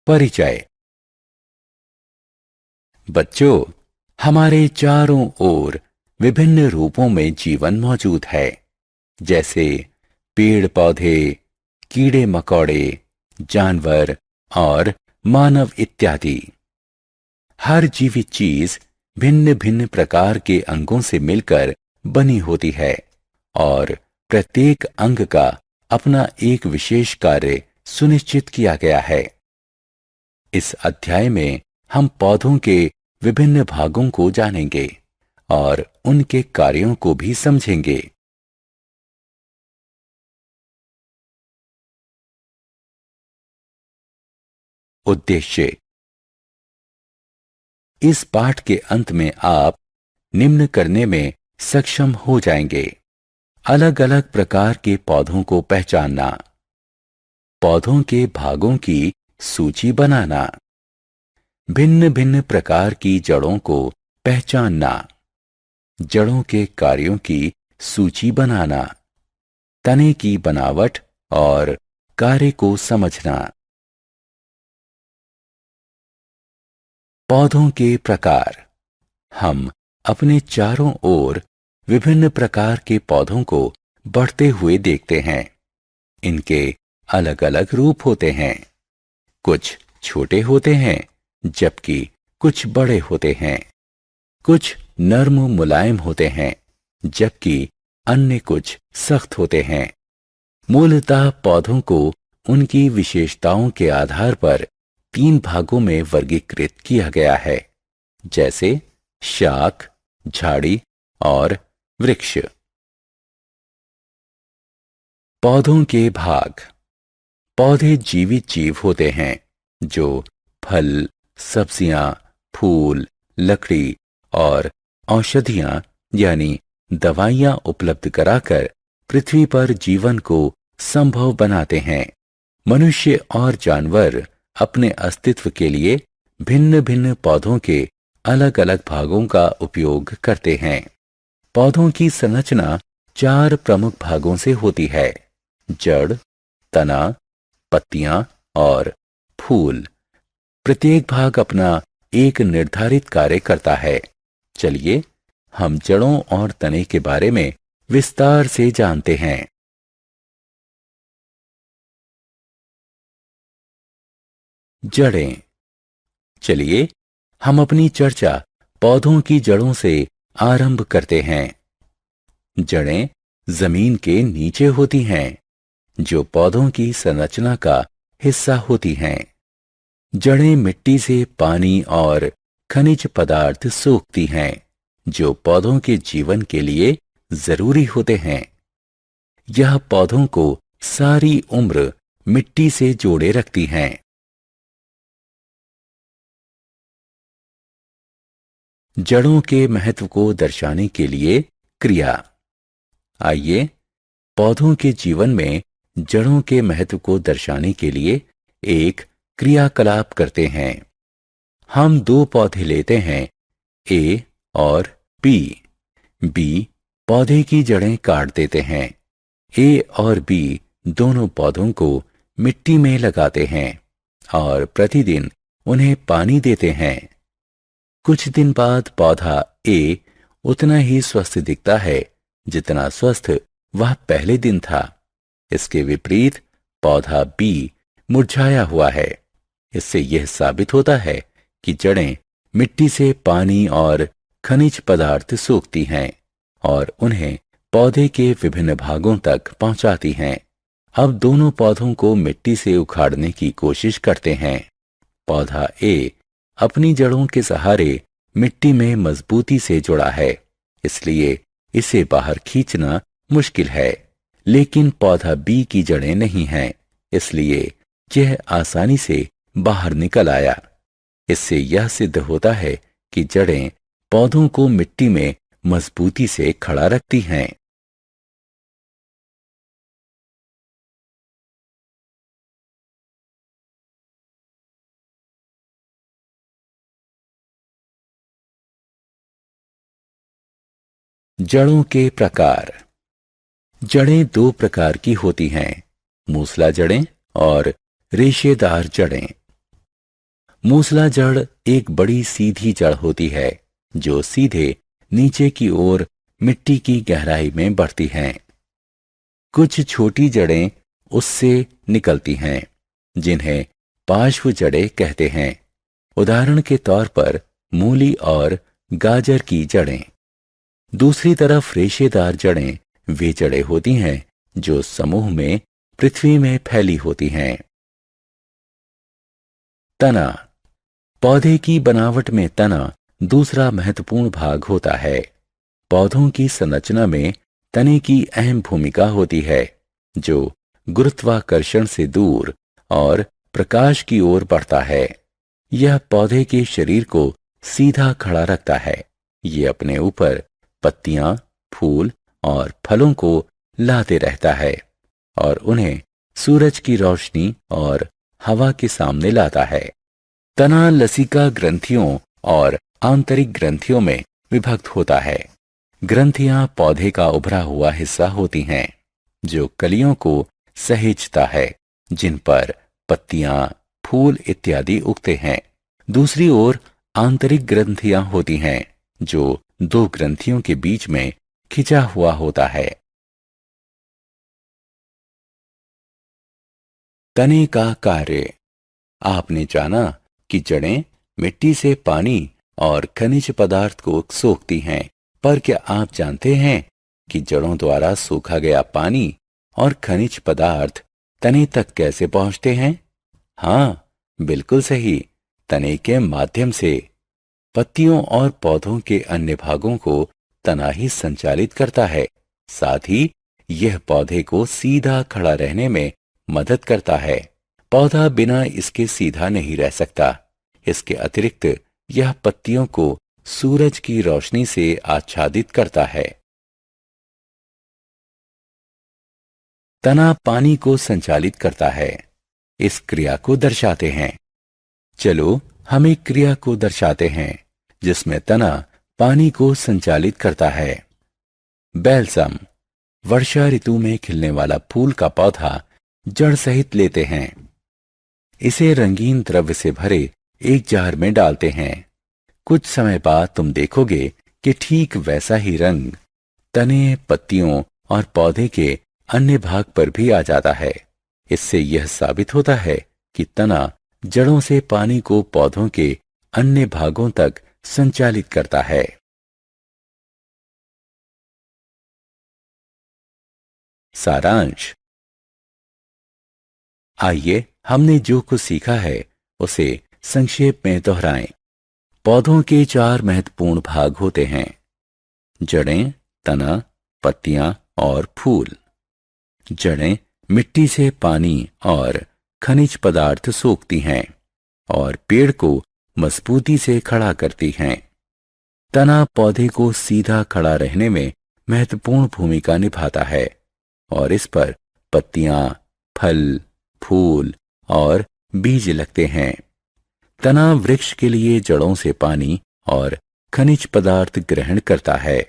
परिचय। बच्चों, हमारे चारों ओर विभिन्न रूपों में जीवन मौजूद है, जैसे पेड़ पौधे, कीड़े मकोड़े, जानवर और मानव इत्यादि। हर जीवित चीज भिन्न भिन्न प्रकार के अंगों से मिलकर बनी होती है और प्रत्येक अंग का अपना एक विशेष कार्य सुनिश्चित किया गया है। इस अध्याय में हम पौधों के विभिन्न भागों को जानेंगे और उनके कार्यों को भी समझेंगे। उद्देश्य। इस पाठ के अंत में आप निम्न करने में सक्षम हो जाएंगे: अलग अलग प्रकार के पौधों को पहचानना, पौधों के भागों की सूची बनाना, भिन्न भिन्न प्रकार की जड़ों को पहचानना, जड़ों के कार्यों की सूची बनाना, तने की बनावट और कार्य को समझना। पौधों के प्रकार। हम अपने चारों ओर विभिन्न प्रकार के पौधों को बढ़ते हुए देखते हैं। इनके अलग अलग रूप होते हैं। कुछ छोटे होते हैं, जबकि कुछ बड़े होते हैं। कुछ नर्म मुलायम होते हैं, जबकि अन्य कुछ सख्त होते हैं। मूलतः पौधों को उनकी विशेषताओं के आधार पर 3 भागों में वर्गीकृत किया गया है, जैसे शाख, झाड़ी और वृक्ष। पौधों के भाग। पौधे जीवित जीव होते हैं जो फल, सब्जियां, फूल, लकड़ी और औषधियां यानी दवाइयां उपलब्ध कराकर पृथ्वी पर जीवन को संभव बनाते हैं। मनुष्य और जानवर अपने अस्तित्व के लिए भिन्न भिन्न पौधों के अलग अलग भागों का उपयोग करते हैं। पौधों की संरचना 4 प्रमुख भागों से होती है: जड़, तना, पत्तियां और फूल। प्रत्येक भाग अपना एक निर्धारित कार्य करता है। चलिए हम जड़ों और तने के बारे में विस्तार से जानते हैं। जड़ें। चलिए हम अपनी चर्चा पौधों की जड़ों से आरंभ करते हैं। जड़ें जमीन के नीचे होती हैं, जो पौधों की संरचना का हिस्सा होती हैं। जड़ें मिट्टी से पानी और खनिज पदार्थ सोखती हैं, जो पौधों के जीवन के लिए जरूरी होते हैं। यह पौधों को सारी उम्र मिट्टी से जोड़े रखती हैं। जड़ों के महत्व को दर्शाने के लिए क्रिया। आइए पौधों के जीवन में जड़ों के महत्व को दर्शाने के लिए एक क्रियाकलाप करते हैं। हम 2 पौधे लेते हैं, ए और बी। बी पौधे की जड़ें काट देते हैं। ए और बी दोनों पौधों को मिट्टी में लगाते हैं और प्रतिदिन उन्हें पानी देते हैं। कुछ दिन बाद पौधा ए उतना ही स्वस्थ दिखता है जितना स्वस्थ वह पहले दिन था। इसके विपरीत पौधा बी मुरझाया हुआ है। इससे यह साबित होता है कि जड़ें मिट्टी से पानी और खनिज पदार्थ सोखती हैं और उन्हें पौधे के विभिन्न भागों तक पहुंचाती हैं। अब दोनों पौधों को मिट्टी से उखाड़ने की कोशिश करते हैं। पौधा ए अपनी जड़ों के सहारे मिट्टी में मजबूती से जुड़ा है, इसलिए इसे बाहर खींचना मुश्किल है। लेकिन पौधा बी की जड़ें नहीं हैं, इसलिए यह आसानी से बाहर निकल आया। इससे यह सिद्ध होता है कि जड़ें पौधों को मिट्टी में मजबूती से खड़ा रखती हैं। जड़ों के प्रकार। जड़ें 2 प्रकार की होती हैं: मूसला जड़ें और रेशेदार जड़ें। मूसला जड़ एक बड़ी सीधी जड़ होती है जो सीधे नीचे की ओर मिट्टी की गहराई में बढ़ती हैं। कुछ छोटी जड़ें उससे निकलती हैं जिन्हें पार्श्व जड़ें कहते हैं। उदाहरण के तौर पर मूली और गाजर की जड़ें। दूसरी तरफ रेशेदार जड़ें वे जड़ें होती हैं जो समूह में पृथ्वी में फैली होती हैं। तना। पौधे की बनावट में तना दूसरा महत्वपूर्ण भाग होता है। पौधों की संरचना में तने की अहम भूमिका होती है जो गुरुत्वाकर्षण से दूर और प्रकाश की ओर बढ़ता है। यह पौधे के शरीर को सीधा खड़ा रखता है। ये अपने ऊपर पत्तियां, फूल और फलों को लाते रहता है और उन्हें सूरज की रोशनी और हवा के सामने लाता है। तना लसिका ग्रंथियों और आंतरिक ग्रंथियों में विभक्त होता है। ग्रंथियां पौधे का उभरा हुआ हिस्सा होती हैं जो कलियों को सहेजता है जिन पर पत्तियां, फूल इत्यादि उगते हैं। दूसरी ओर आंतरिक ग्रंथियां होती हैं जो दो ग्रंथियों के बीच में खिंचा हुआ होता है। तने का कार्य। आपने जाना कि जड़ें मिट्टी से पानी और खनिज पदार्थ को सोखती हैं, पर क्या आप जानते हैं कि जड़ों द्वारा सोखा गया पानी और खनिज पदार्थ तने तक कैसे पहुंचते हैं? हाँ, बिल्कुल सही, तने के माध्यम से। पत्तियों और पौधों के अन्य भागों को तना ही संचालित करता है। साथ ही यह पौधे को सीधा खड़ा रहने में मदद करता है। पौधा बिना इसके सीधा नहीं रह सकता। इसके अतिरिक्त यह पत्तियों को सूरज की रोशनी से आच्छादित करता है। तना पानी को संचालित करता है। इस क्रिया को दर्शाते हैं। चलो हम एक क्रिया को दर्शाते हैं जिसमें तना पानी को संचालित करता है। बैल्सम। वर्षा ऋतु में खिलने वाला फूल का पौधा जड़ सहित लेते हैं। इसे रंगीन द्रव्य से भरे एक जार में डालते हैं। कुछ समय बाद तुम देखोगे कि ठीक वैसा ही रंग तने, पत्तियों और पौधे के अन्य भाग पर भी आ जाता है। इससे यह साबित होता है कि तना जड़ों से पानी को पौधों के अन्य भागों तक संचालित करता है। सारांश। आइए हमने जो कुछ सीखा है उसे संक्षेप में दोहराएं। पौधों के 4 महत्वपूर्ण भाग होते हैं: जड़ें, तना, पत्तियां और फूल। जड़ें मिट्टी से पानी और खनिज पदार्थ सोखती हैं और पेड़ को मजबूती से खड़ा करती हैं। तना पौधे को सीधा खड़ा रहने में महत्वपूर्ण भूमिका निभाता है और इस पर पत्तियां, फल, फूल और बीज लगते हैं। तना वृक्ष के लिए जड़ों से पानी और खनिज पदार्थ ग्रहण करता है